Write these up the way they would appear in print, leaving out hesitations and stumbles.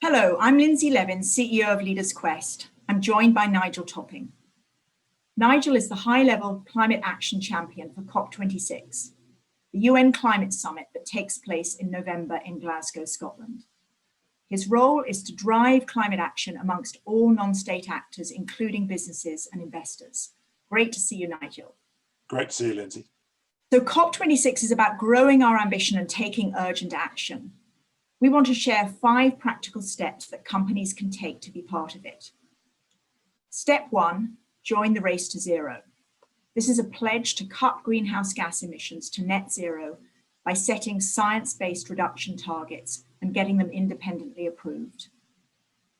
Hello, I'm Lindsay Levin, CEO of Leaders Quest. I'm joined by Nigel Topping. Nigel is the high-level climate action champion for COP26, the UN climate summit that takes place in November in Glasgow, Scotland. His role is to drive climate action amongst all non-state actors, including businesses and investors. Great to see you, Nigel. Great to see you, Lindsay. So COP26 is about growing our ambition and taking urgent action. We want to share 5 practical steps that companies can take to be part of it. Step 1, join the race to zero. This is a pledge to cut greenhouse gas emissions to net zero by setting science-based reduction targets and getting them independently approved.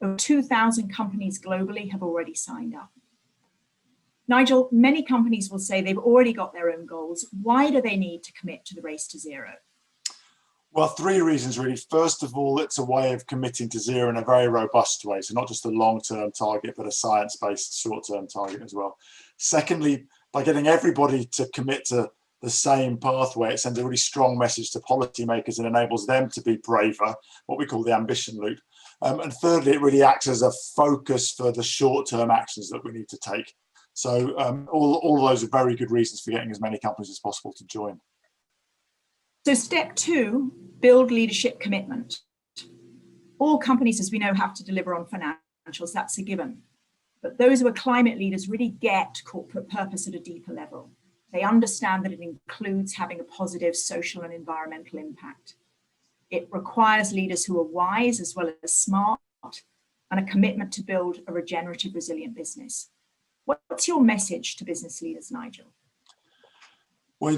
Over 2,000 companies globally have already signed up. Nigel, many companies will say they've already got their own goals. Why do they need to commit to the race to zero? Well, 3 reasons really. First of all, it's a way of committing to zero in a very robust way. So not just a long-term target, but a science-based short-term target as well. Secondly, by getting everybody to commit to the same pathway, it sends a really strong message to policymakers and enables them to be braver, what we call the ambition loop. And thirdly, it really acts as a focus for the short-term actions that we need to take. So all of those are very good reasons for getting as many companies as possible to join. So step 2, build leadership commitment. All companies, as we know, have to deliver on financials, that's a given. But those who are climate leaders really get corporate purpose at a deeper level. They understand that it includes having a positive social and environmental impact. It requires leaders who are wise as well as smart and a commitment to build a regenerative, resilient business. What's your message to business leaders, Nigel? Well,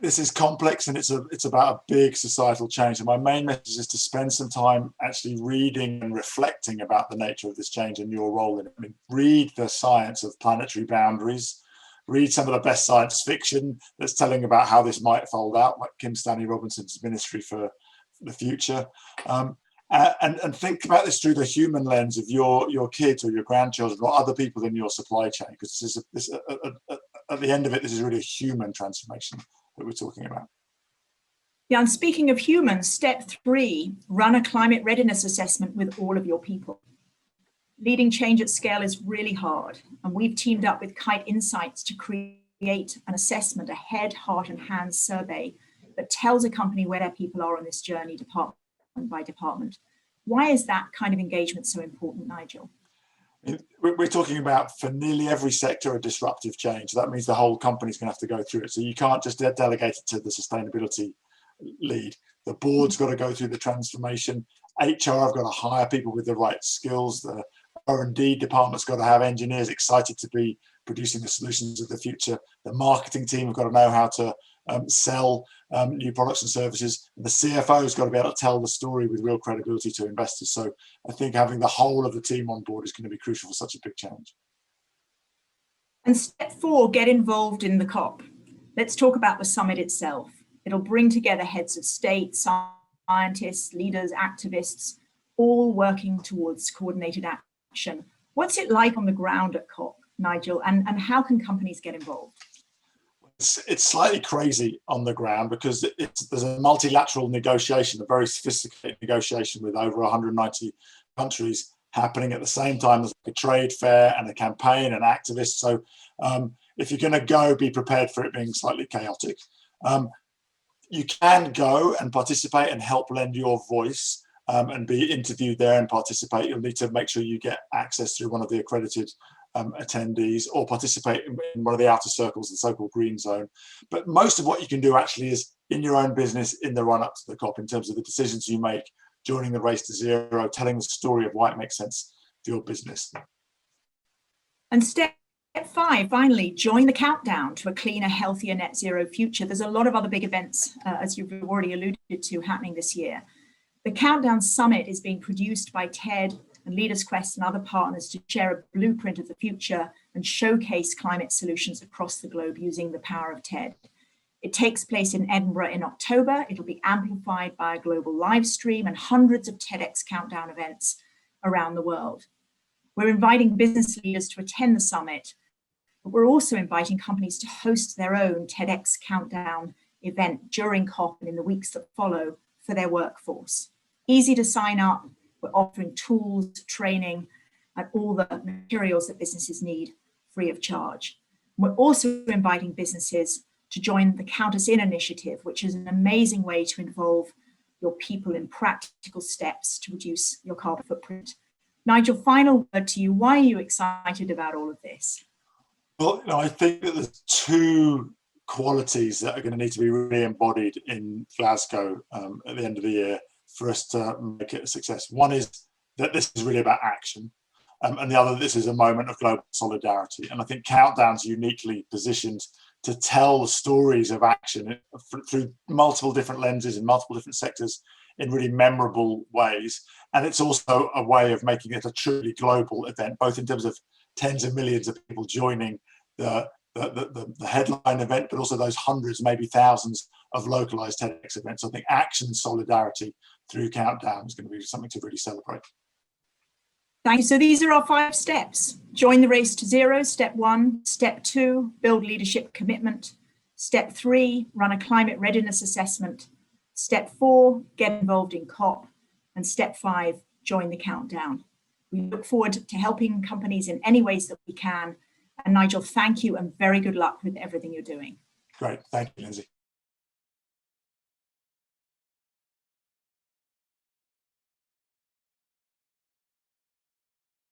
this is complex and it's about a big societal change. And my main message is to spend some time actually reading and reflecting about the nature of this change and your role in it. I mean, read the science of planetary boundaries, read some of the best science fiction that's telling about how this might fold out, like Kim Stanley Robinson's Ministry for the Future. And think about this through the human lens of your kids or your grandchildren or other people in your supply chain, because at the end of it, this is really a human transformation that we're talking about. Yeah, and speaking of humans, step 3, run a climate readiness assessment with all of your people. Leading change at scale is really hard, and we've teamed up with Kite Insights to create an assessment, a head, heart, and hands survey that tells a company where their people are on this journey, department by department. Why is that kind of engagement so important, Nigel? We're talking about, for nearly every sector, a disruptive change. That means the whole company's going to have to go through it. So you can't just delegate it to the sustainability lead. The board's got to go through the transformation. HR have got to hire people with the right skills. The R&D department's got to have engineers excited to be producing the solutions of the future. The marketing team have got to know how to sell new products and services. And the CFO has got to be able to tell the story with real credibility to investors. So I think having the whole of the team on board is going to be crucial for such a big change. And step 4, get involved in the COP. Let's talk about the summit itself. It'll bring together heads of state, scientists, leaders, activists, all working towards coordinated action. What's it like on the ground at COP, Nigel, and how can companies get involved? It's slightly crazy on the ground because there's a multilateral negotiation, a very sophisticated negotiation with over 190 countries happening at the same time. There's a trade fair and a campaign and activists. So if you're going to go, be prepared for it being slightly chaotic. You can go and participate and help lend your voice and be interviewed there and participate. You'll need to make sure you get access through one of the accredited attendees or participate in one of the outer circles, the so-called green zone. But most of what you can do actually is in your own business in the run-up to the COP, in terms of the decisions you make, joining the race to zero, telling the story of why it makes sense for your business. And step 5, finally, join the countdown to a cleaner, healthier, net zero future. There's a lot of other big events, as you've already alluded to, happening this year. The Countdown Summit is being produced by TED and Leaders Quest and other partners to share a blueprint of the future and showcase climate solutions across the globe using the power of TED. It takes place in Edinburgh in October. It'll be amplified by a global live stream and hundreds of TEDx Countdown events around the world. We're inviting business leaders to attend the summit, but we're also inviting companies to host their own TEDx Countdown event during COP and in the weeks that follow for their workforce. Easy to sign up, We're offering tools, training, and all the materials that businesses need free of charge. We're also inviting businesses to join the Count Us In initiative, which is an amazing way to involve your people in practical steps to reduce your carbon footprint. Nigel, final word to you. Why are you excited about all of this? Well, I think that there's two qualities that are going to need to be really embodied in Glasgow at the end of the year for us to make it a success. One is that this is really about action, and the other, this is a moment of global solidarity. And I think Countdown's uniquely positioned to tell the stories of action through multiple different lenses in multiple different sectors in really memorable ways. And it's also a way of making it a truly global event, both in terms of tens of millions of people joining the headline event, but also those hundreds, maybe thousands of localized TEDx events. I think action and solidarity through Countdown is going to be something to really celebrate. Thank you. So these are our 5 steps. Join the race to zero, step 1. Step 2, build leadership commitment. Step 3, run a climate readiness assessment. Step 4, get involved in COP. And step 5, join the Countdown. We look forward to helping companies in any ways that we can. And Nigel, thank you and very good luck with everything you're doing. Great. Thank you, Lindsay.